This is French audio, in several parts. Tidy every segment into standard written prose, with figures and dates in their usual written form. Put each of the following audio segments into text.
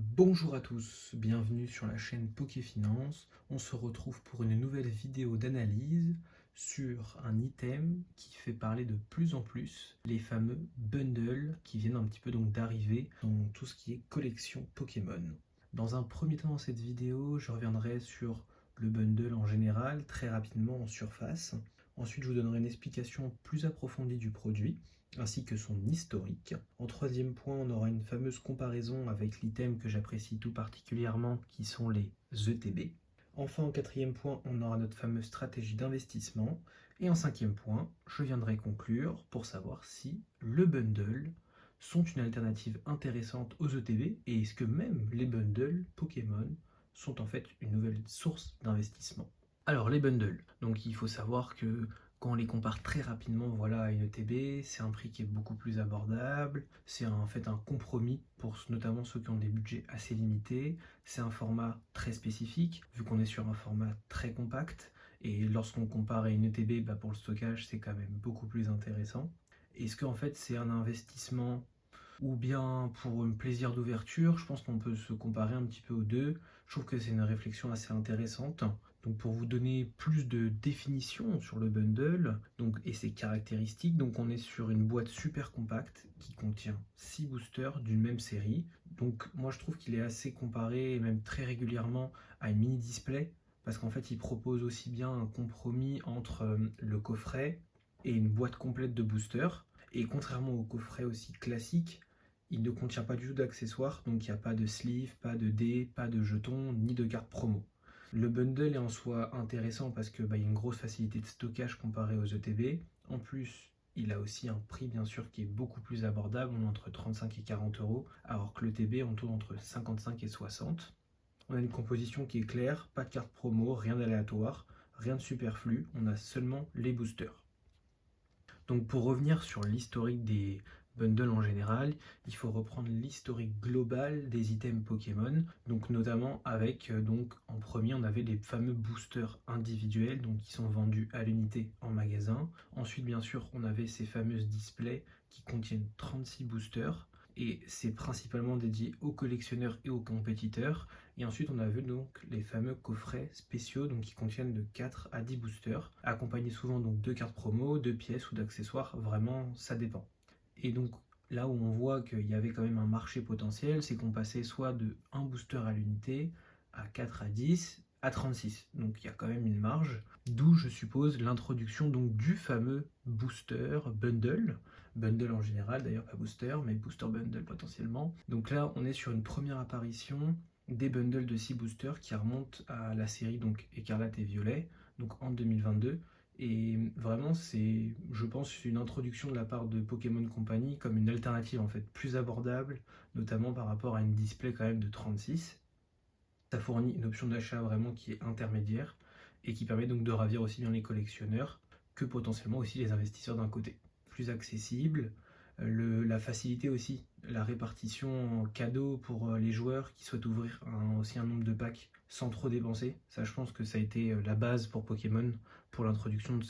Bonjour à tous, bienvenue sur la chaîne Pokéfinance. On se retrouve pour une nouvelle vidéo d'analyse sur un item qui fait parler de plus en plus, les fameux bundles qui viennent un petit peu donc d'arriver dans tout ce qui est collection Pokémon. Dans un premier temps dans cette vidéo, je reviendrai sur le bundle en général, très rapidement en surface. Ensuite, je vous donnerai une explication plus approfondie du produit, ainsi que son historique. En troisième point, on aura une fameuse comparaison avec l'item que j'apprécie tout particulièrement, qui sont les ETB. Enfin, en quatrième point, on aura notre fameuse stratégie d'investissement. Et en cinquième point, je viendrai conclure pour savoir si le bundle sont une alternative intéressante aux ETB et est-ce que même les bundles Pokémon sont en fait une nouvelle source d'investissement. Alors les bundles, donc il faut savoir que quand on les compare très rapidement voilà, à une ETB, c'est un prix qui est beaucoup plus abordable, c'est en fait un compromis pour notamment ceux qui ont des budgets assez limités, c'est un format très spécifique, vu qu'on est sur un format très compact, et lorsqu'on compare à une ETB, pour le stockage, c'est quand même beaucoup plus intéressant. Est-ce qu'en fait c'est un investissement ou bien pour un plaisir d'ouverture? Je pense qu'on peut se comparer un petit peu aux deux. Je trouve que c'est une réflexion assez intéressante. Donc pour vous donner plus de définition sur le bundle et ses caractéristiques, donc on est sur une boîte super compacte qui contient 6 boosters d'une même série. Donc moi je trouve qu'il est assez comparé et même très régulièrement à une mini display parce qu'en fait il propose aussi bien un compromis entre le coffret et une boîte complète de boosters. Et contrairement au coffret aussi classique, il ne contient pas du tout d'accessoires, donc il n'y a pas de sleeve, pas de dés, pas de jetons, ni de cartes promo. Le bundle est en soi intéressant parce que il y a une grosse facilité de stockage comparé aux ETB. En plus, il a aussi un prix bien sûr qui est beaucoup plus abordable, on est entre 35 et 40 euros, alors que l'ETB on tourne entre 55 et 60. On a une composition qui est claire, pas de carte promo, rien d'aléatoire, rien de superflu, on a seulement les boosters. Donc pour revenir sur l'historique des bundles en général, il faut reprendre l'historique global des items Pokémon, donc notamment avec en premier on avait les fameux boosters individuels donc qui sont vendus à l'unité en magasin. Ensuite bien sûr on avait ces fameuses displays qui contiennent 36 boosters et c'est principalement dédié aux collectionneurs et aux compétiteurs. Et ensuite, on a vu donc les fameux coffrets spéciaux donc, qui contiennent de 4 à 10 boosters, accompagnés souvent donc de cartes promo, de pièces ou d'accessoires, vraiment ça dépend. Et donc là où on voit qu'il y avait quand même un marché potentiel, c'est qu'on passait soit de 1 booster à l'unité, à 4 à 10, à 36. Donc il y a quand même une marge, d'où je suppose l'introduction donc du fameux booster bundle en général, d'ailleurs pas booster, mais booster bundle potentiellement. Donc là on est sur une première apparition des bundles de 6 boosters qui remontent à la série donc Écarlate et Violet, donc en 2022. Et vraiment, c'est, je pense, une introduction de la part de Pokémon Company comme une alternative en fait plus abordable, notamment par rapport à une display quand même de 36. Ça fournit une option d'achat vraiment qui est intermédiaire et qui permet donc de ravir aussi bien les collectionneurs que potentiellement aussi les investisseurs d'un côté. Plus accessible, la facilité aussi, la répartition en cadeaux pour les joueurs qui souhaitent ouvrir aussi un nombre de packs sans trop dépenser. Ça, je pense que ça a été la base pour Pokémon pour l'introduction de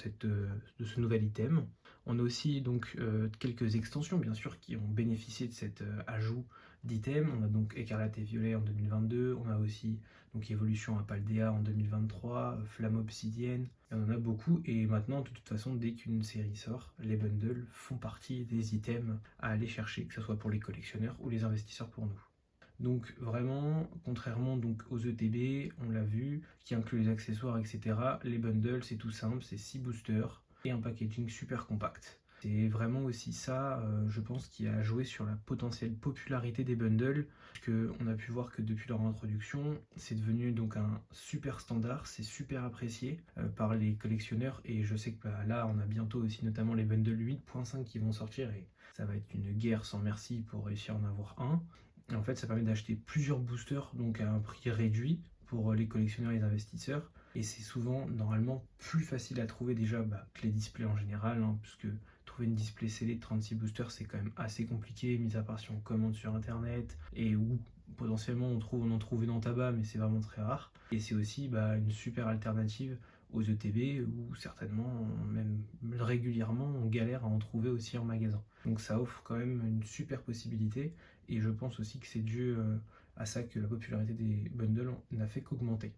ce nouvel item. On a aussi donc quelques extensions bien sûr qui ont bénéficié de cet ajout d'items. On a donc Écarlate et Violet en 2022, on a aussi donc Évolution à Paldea en 2023, Flamme Obsidienne, il y en a beaucoup et maintenant de toute façon dès qu'une série sort, les bundles font partie des items à aller chercher, que ce soit pour les collectionneurs ou les investisseurs pour nous. Donc vraiment, contrairement donc aux ETB, on l'a vu, qui inclut les accessoires, etc., les bundles c'est tout simple, c'est 6 boosters et un packaging super compact. C'est vraiment aussi ça, je pense, qui a joué sur la potentielle popularité des bundles, qu'on a pu voir que depuis leur introduction, c'est devenu donc un super standard, c'est super apprécié par les collectionneurs, et je sais que là, on a bientôt aussi notamment les bundles 8.5 qui vont sortir, et ça va être une guerre sans merci pour réussir à en avoir un. Et en fait, ça permet d'acheter plusieurs boosters, donc à un prix réduit pour les collectionneurs et les investisseurs, et c'est souvent normalement plus facile à trouver déjà que les displays en général, puisque trouver une display scellée de 36 boosters c'est quand même assez compliqué, mis à part si on commande sur internet et où potentiellement on en trouve une en tabac, mais c'est vraiment très rare. Et c'est aussi une super alternative aux ETB où certainement, même régulièrement, on galère à en trouver aussi en magasin. Donc ça offre quand même une super possibilité et je pense aussi que c'est dû à ça que la popularité des bundles n'a fait qu'augmenter.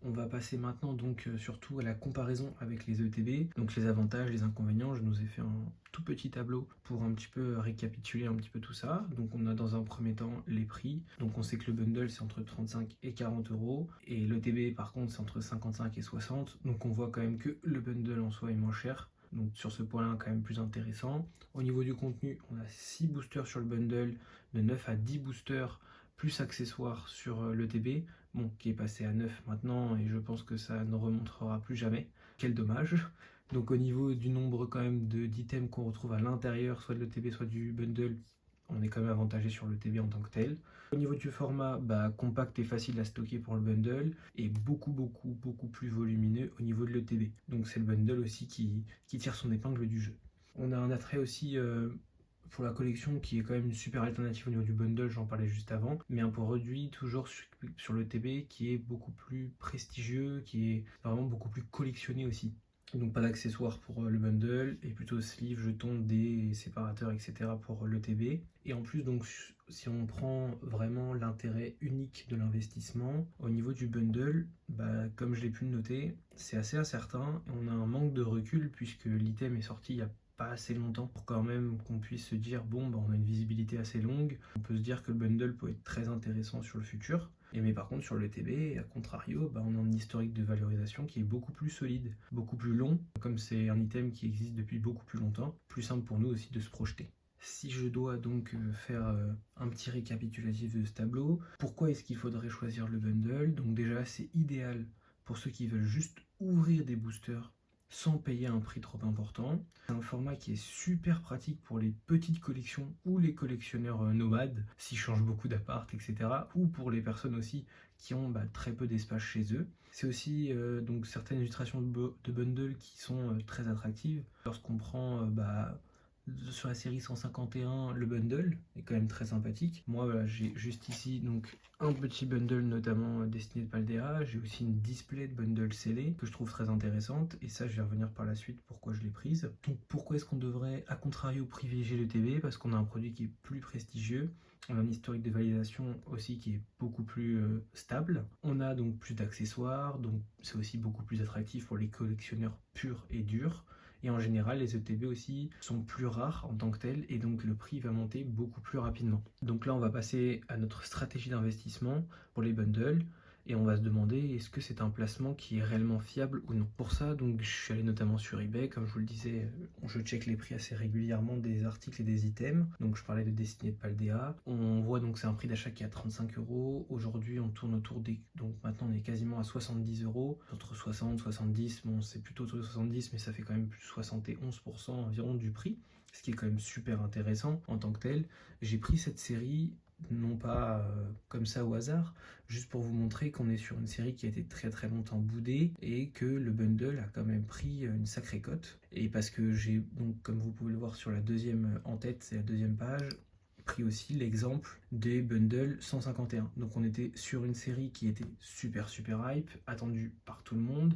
On va passer maintenant donc surtout à la comparaison avec les ETB, donc les avantages, les inconvénients. Je nous ai fait un tout petit tableau pour un petit peu récapituler un petit peu tout ça. Donc on a dans un premier temps les prix. Donc on sait que le bundle c'est entre 35 et 40 euros et l'ETB par contre c'est entre 55 et 60. Donc on voit quand même que le bundle en soi est moins cher. Donc sur ce point-là quand même plus intéressant. Au niveau du contenu, on a 6 boosters sur le bundle, de 9 à 10 boosters plus accessoires sur l'ETB. Bon, qui est passé à 9 maintenant, et je pense que ça ne remontera plus jamais. Quel dommage. Donc au niveau du nombre quand même d'items qu'on retrouve à l'intérieur, soit de l'ETB, soit du bundle, on est quand même avantagé sur l'ETB en tant que tel. Au niveau du format, compact et facile à stocker pour le bundle, et beaucoup plus volumineux au niveau de l'ETB. Donc c'est le bundle aussi qui tire son épingle du jeu. On a un attrait aussi pour la collection qui est quand même une super alternative au niveau du bundle, j'en parlais juste avant, mais un peu réduit toujours sur le TB qui est beaucoup plus prestigieux, qui est vraiment beaucoup plus collectionné aussi. Donc pas d'accessoires pour le bundle et plutôt sleeve, jetons, dés, séparateurs, etc. pour le TB. Et en plus, donc si on prend vraiment l'intérêt unique de l'investissement, au niveau du bundle, comme je l'ai pu le noter, c'est assez incertain et on a un manque de recul puisque l'item est sorti il y a pas assez longtemps pour quand même qu'on puisse se dire on a une visibilité assez longue, on peut se dire que le bundle peut être très intéressant sur le futur. Mais par contre sur le TB, à contrario, on a un historique de valorisation qui est beaucoup plus solide, beaucoup plus long, comme c'est un item qui existe depuis beaucoup plus longtemps, plus simple pour nous aussi de se projeter. Si je dois donc faire un petit récapitulatif de ce tableau, pourquoi est-ce qu'il faudrait choisir le bundle? Donc déjà c'est idéal pour ceux qui veulent juste ouvrir des boosters sans payer un prix trop important. C'est un format qui est super pratique pour les petites collections ou les collectionneurs nomades, s'ils changent beaucoup d'appart, etc. Ou pour les personnes aussi qui ont très peu d'espace chez eux. C'est aussi donc certaines illustrations de bundles qui sont très attractives. Lorsqu'on prend sur la série 151, le bundle est quand même très sympathique. Moi, voilà, j'ai juste ici donc un petit bundle notamment destiné de Paldea. J'ai aussi une display de bundle scellé que je trouve très intéressante. Et ça, je vais revenir par la suite pourquoi je l'ai prise. Donc, pourquoi est-ce qu'on devrait, à contrario, privilégier le TB? Parce qu'on a un produit qui est plus prestigieux. On a un historique de validation aussi qui est beaucoup plus stable. On a donc plus d'accessoires, donc c'est aussi beaucoup plus attractif pour les collectionneurs purs et durs. Et en général, les ETB aussi sont plus rares en tant que tels et donc le prix va monter beaucoup plus rapidement. Donc là, on va passer à notre stratégie d'investissement pour les bundles et on va se demander est-ce que c'est un placement qui est réellement fiable ou non. Pour ça, donc je suis allé notamment sur eBay, comme je vous le disais, je check les prix assez régulièrement des articles et des items. Donc je parlais de Destinée de Paldea. On voit donc c'est un prix d'achat qui est à 35 euros. Aujourd'hui, on tourne autour des. Donc maintenant, on est quasiment à 70 euros. Entre 60 70, bon, c'est plutôt autour de 70, mais ça fait quand même plus 71% environ du prix, ce qui est quand même super intéressant en tant que tel. J'ai pris cette série non pas comme ça au hasard, juste pour vous montrer qu'on est sur une série qui a été très longtemps boudée et que le bundle a quand même pris une sacrée cote. Et parce que j'ai donc, comme vous pouvez le voir sur la deuxième en tête, c'est la deuxième page, pris aussi l'exemple des bundles 151. Donc on était sur une série qui était super hype, attendue par tout le monde,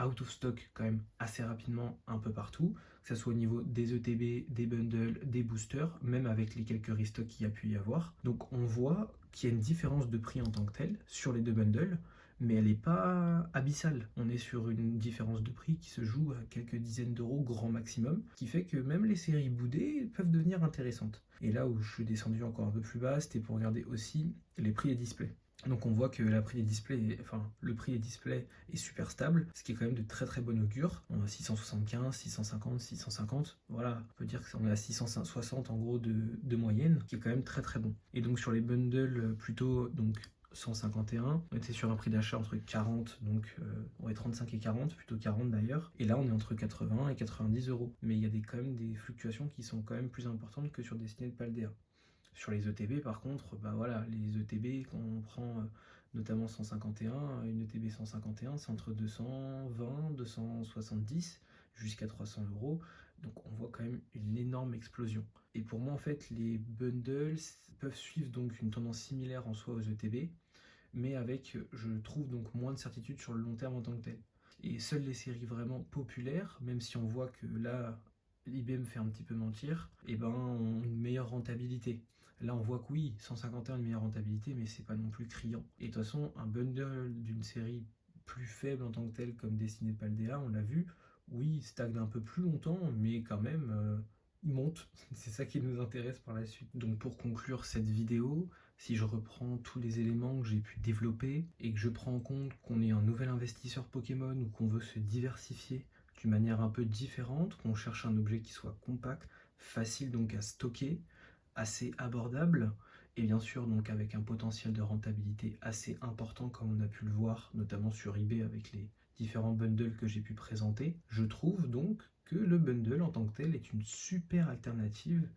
out of stock quand même assez rapidement un peu partout, que ce soit au niveau des ETB, des bundles, des boosters, même avec les quelques restocks qu'il y a pu y avoir. Donc on voit qu'il y a une différence de prix en tant que telle sur les deux bundles, mais elle n'est pas abyssale. On est sur une différence de prix qui se joue à quelques dizaines d'euros grand maximum, qui fait que même les séries boudées peuvent devenir intéressantes. Et là où je suis descendu encore un peu plus bas, c'était pour regarder aussi les prix des displays. Donc on voit que le prix des displays est super stable, ce qui est quand même de très bon augure. On a 675, 650, 650, voilà, on peut dire qu'on est à 660 en gros de moyenne, qui est quand même très bon. Et donc sur les bundles plutôt 151, on était sur un prix d'achat entre 40, donc 35 et 40, plutôt 40 d'ailleurs, et là on est entre 80 et 90 euros. Mais il y a quand même des fluctuations qui sont quand même plus importantes que sur Destinée de Paldea. Sur les ETB par contre, les ETB quand on prend notamment 151, une ETB 151 c'est entre 220, 270 jusqu'à 300 euros, donc on voit quand même une énorme explosion. Et pour moi en fait les bundles peuvent suivre donc une tendance similaire en soi aux ETB, mais avec je trouve donc moins de certitude sur le long terme en tant que tel. Et seules les séries vraiment populaires, même si on voit que là l'IB me fait un petit peu mentir, ont une meilleure rentabilité. Là, on voit que oui, 151 une meilleure rentabilité, mais c'est pas non plus criant. Et de toute façon, un bundle d'une série plus faible en tant que telle, comme Destiné de Paldea, on l'a vu, oui, il stagne un peu plus longtemps, mais quand même, il monte. C'est ça qui nous intéresse par la suite. Donc pour conclure cette vidéo, si je reprends tous les éléments que j'ai pu développer et que je prends en compte qu'on est un nouvel investisseur Pokémon ou qu'on veut se diversifier d'une manière un peu différente, qu'on cherche un objet qui soit compact, facile donc à stocker, assez abordable et bien sûr donc avec un potentiel de rentabilité assez important comme on a pu le voir notamment sur eBay avec les différents bundles que j'ai pu présenter. Je trouve donc que le bundle en tant que tel est une super alternative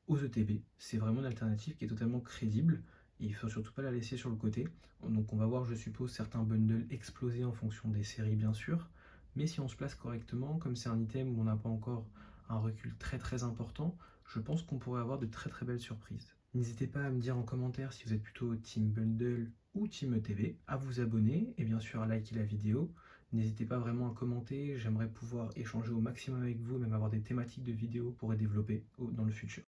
aux ETB. C'est vraiment une alternative qui est totalement crédible et il ne faut surtout pas la laisser sur le côté. Donc on va voir, je suppose, certains bundles exploser en fonction des séries bien sûr, mais si on se place correctement, comme c'est un item où on n'a pas encore un recul très important, je pense qu'on pourrait avoir de très belles surprises. N'hésitez pas à me dire en commentaire si vous êtes plutôt team bundle ou team ETB, à vous abonner et bien sûr à liker la vidéo. N'hésitez pas vraiment à commenter, j'aimerais pouvoir échanger au maximum avec vous, même avoir des thématiques de vidéos pour les développer dans le futur.